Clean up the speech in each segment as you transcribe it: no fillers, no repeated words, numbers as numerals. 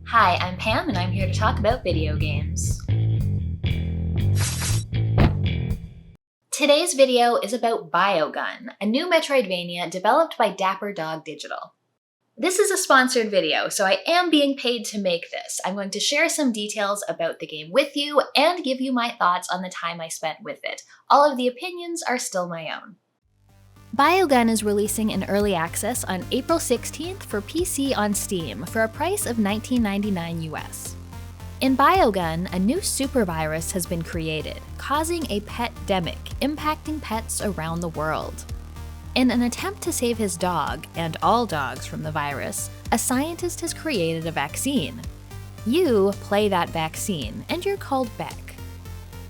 Hi, I'm Pam and I'm here to talk about video games. Today's video is about BioGun, a new Metroidvania developed by Dapper Dog Digital. This is a sponsored video, so I am being paid to make this. I'm going to share some details about the game with you and give you my thoughts on the time I spent with it. All of the opinions are still my own. BioGun is releasing in early access on April 16th for PC on Steam for a price of $19.99 US. In BioGun, a new supervirus has been created, causing a pet-demic, impacting pets around the world. In an attempt to save his dog, and all dogs from the virus, a scientist has created a vaccine. You play that vaccine, and you're called Beck.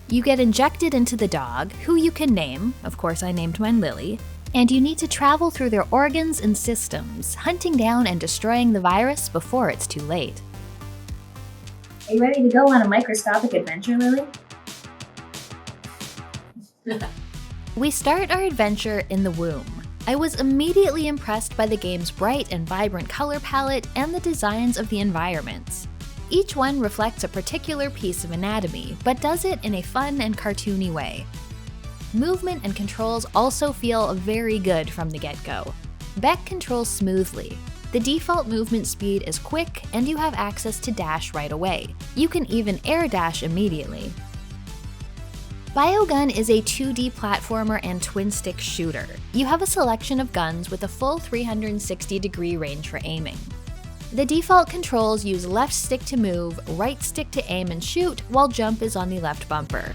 You get injected into the dog, who you can name, of course I named mine Lily, and you need to travel through their organs and systems, hunting down and destroying the virus before it's too late. Are you ready to go on a microscopic adventure, Lily? We start our adventure in the womb. I was immediately impressed by the game's bright and vibrant color palette and the designs of the environments. Each one reflects a particular piece of anatomy, but does it in a fun and cartoony way. Movement and controls also feel very good from the get-go. Beck controls smoothly. The default movement speed is quick, and you have access to dash right away. You can even air dash immediately. BioGun is a 2D platformer and twin-stick shooter. You have a selection of guns with a full 360-degree range for aiming. The default controls use left stick to move, right stick to aim and shoot, while jump is on the left bumper.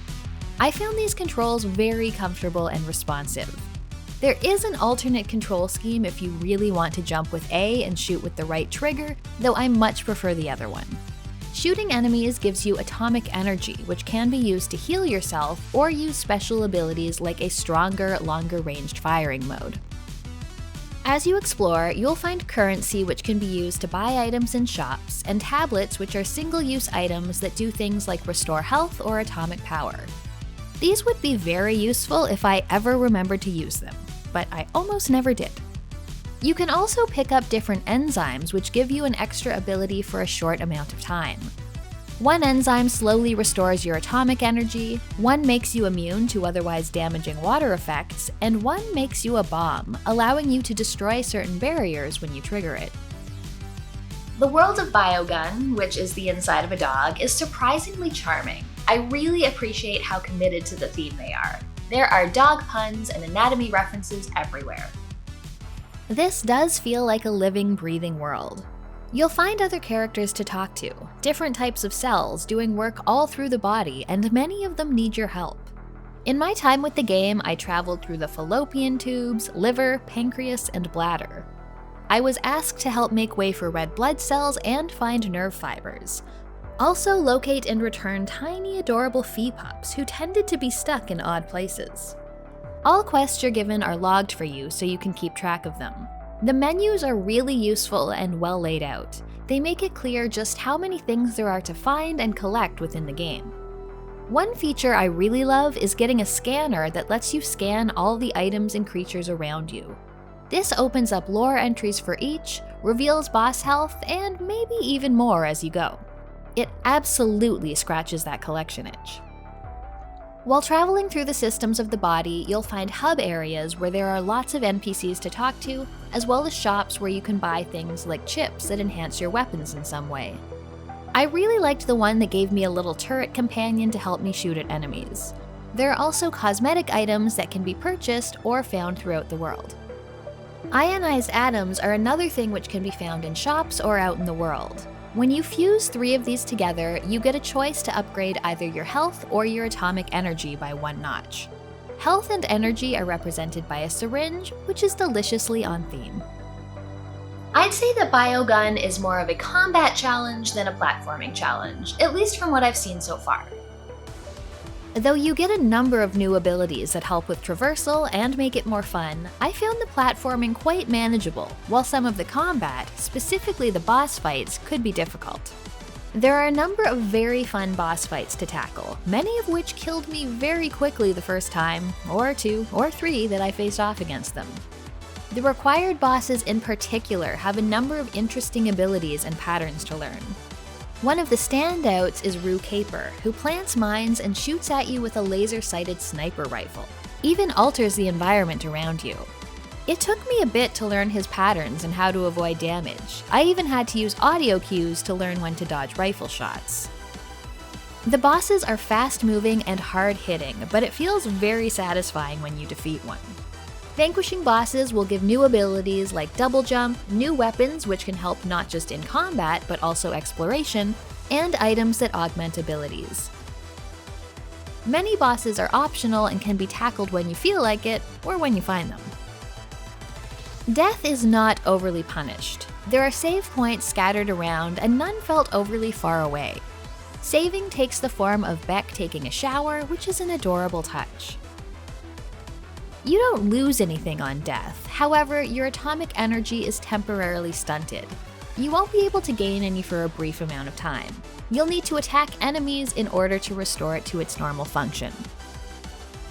I found these controls very comfortable and responsive. There is an alternate control scheme if you really want to jump with A and shoot with the right trigger, though I much prefer the other one. Shooting enemies gives you atomic energy, which can be used to heal yourself or use special abilities like a stronger, longer-ranged firing mode. As you explore, you'll find currency which can be used to buy items in shops, and tablets which are single-use items that do things like restore health or atomic power. These would be very useful if I ever remembered to use them, but I almost never did. You can also pick up different enzymes which give you an extra ability for a short amount of time. One enzyme slowly restores your atomic energy, one makes you immune to otherwise damaging water effects, and one makes you a bomb, allowing you to destroy certain barriers when you trigger it. The world of BioGun, which is the inside of a dog, is surprisingly charming. I really appreciate how committed to the theme they are. There are dog puns and anatomy references everywhere. This does feel like a living, breathing world. You'll find other characters to talk to, different types of cells doing work all through the body, and many of them need your help. In my time with the game, I traveled through the fallopian tubes, liver, pancreas, and bladder. I was asked to help make way for red blood cells and find nerve fibers. Also locate and return tiny, adorable fee pups who tended to be stuck in odd places. All quests you're given are logged for you so you can keep track of them. The menus are really useful and well laid out. They make it clear just how many things there are to find and collect within the game. One feature I really love is getting a scanner that lets you scan all the items and creatures around you. This opens up lore entries for each, reveals boss health, and maybe even more as you go. It absolutely scratches that collection itch. While traveling through the systems of the body, you'll find hub areas where there are lots of NPCs to talk to, as well as shops where you can buy things like chips that enhance your weapons in some way. I really liked the one that gave me a little turret companion to help me shoot at enemies. There are also cosmetic items that can be purchased or found throughout the world. Ionized atoms are another thing which can be found in shops or out in the world. When you fuse 3 of these together, you get a choice to upgrade either your health or your atomic energy by 1 notch. Health and energy are represented by a syringe, which is deliciously on theme. I'd say that BioGun is more of a combat challenge than a platforming challenge, at least from what I've seen so far. Though you get a number of new abilities that help with traversal and make it more fun, I found the platforming quite manageable, while some of the combat, specifically the boss fights, could be difficult. There are a number of very fun boss fights to tackle, many of which killed me very quickly the first time, or 2 or 3 that I faced off against them. The required bosses in particular have a number of interesting abilities and patterns to learn. One of the standouts is Rue Caper, who plants mines and shoots at you with a laser-sighted sniper rifle, even alters the environment around you. It took me a bit to learn his patterns and how to avoid damage. I even had to use audio cues to learn when to dodge rifle shots. The bosses are fast-moving and hard-hitting, but it feels very satisfying when you defeat one. Vanquishing bosses will give new abilities like double jump, new weapons which can help not just in combat but also exploration, and items that augment abilities. Many bosses are optional and can be tackled when you feel like it or when you find them. Death is not overly punished. There are save points scattered around and none felt overly far away. Saving takes the form of Beck taking a shower, which is an adorable touch. You don't lose anything on death, however, your atomic energy is temporarily stunted. You won't be able to gain any for a brief amount of time. You'll need to attack enemies in order to restore it to its normal function.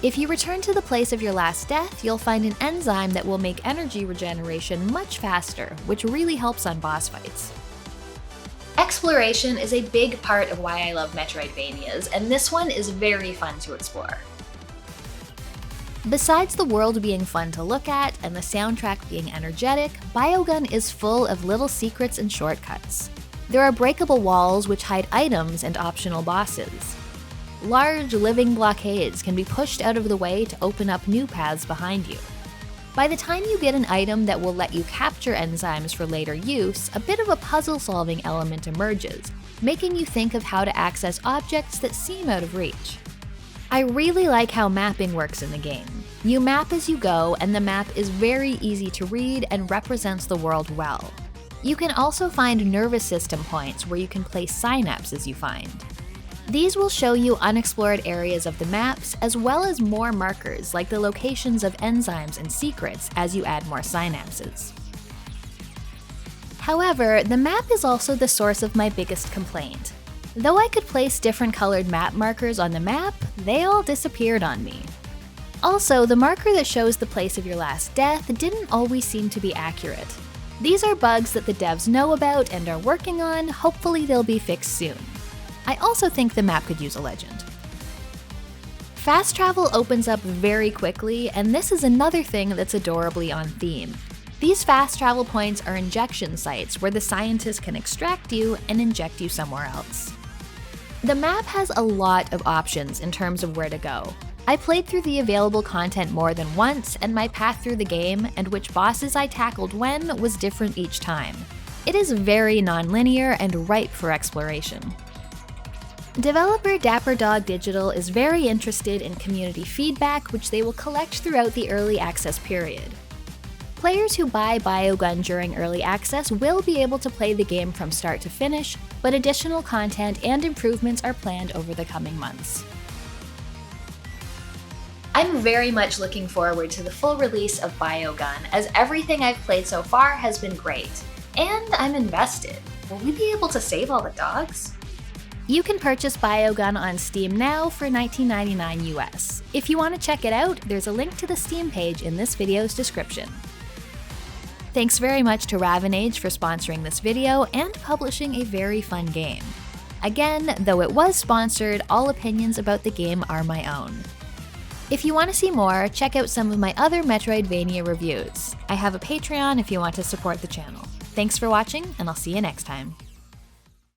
If you return to the place of your last death, you'll find an enzyme that will make energy regeneration much faster, which really helps on boss fights. Exploration is a big part of why I love Metroidvanias, and this one is very fun to explore. Besides the world being fun to look at and the soundtrack being energetic, BioGun is full of little secrets and shortcuts. There are breakable walls which hide items and optional bosses. Large living blockades can be pushed out of the way to open up new paths behind you. By the time you get an item that will let you capture enzymes for later use, a bit of a puzzle-solving element emerges, making you think of how to access objects that seem out of reach. I really like how mapping works in the game. You map as you go, and the map is very easy to read and represents the world well. You can also find nervous system points where you can place synapses you find. These will show you unexplored areas of the maps, as well as more markers like the locations of enzymes and secrets as you add more synapses. However, the map is also the source of my biggest complaint. Though I could place different colored map markers on the map, they all disappeared on me. Also, the marker that shows the place of your last death didn't always seem to be accurate. These are bugs that the devs know about and are working on, hopefully they'll be fixed soon. I also think the map could use a legend. Fast travel opens up very quickly, and this is another thing that's adorably on theme. These fast travel points are injection sites where the scientists can extract you and inject you somewhere else. The map has a lot of options in terms of where to go. I played through the available content more than once, and my path through the game and which bosses I tackled when was different each time. It is very non-linear and ripe for exploration. Developer Dapper Dog Digital is very interested in community feedback, which they will collect throughout the early access period. Players who buy BioGun during early access will be able to play the game from start to finish, but additional content and improvements are planned over the coming months. I'm very much looking forward to the full release of BioGun, as everything I've played so far has been great. And I'm invested. Will we be able to save all the dogs? You can purchase BioGun on Steam now for $19.99 US. If you want to check it out, there's a link to the Steam page in this video's description. Thanks very much to Ravenage for sponsoring this video and publishing a very fun game. Again, though it was sponsored, all opinions about the game are my own. If you want to see more, check out some of my other Metroidvania reviews. I have a Patreon if you want to support the channel. Thanks for watching, and I'll see you next time.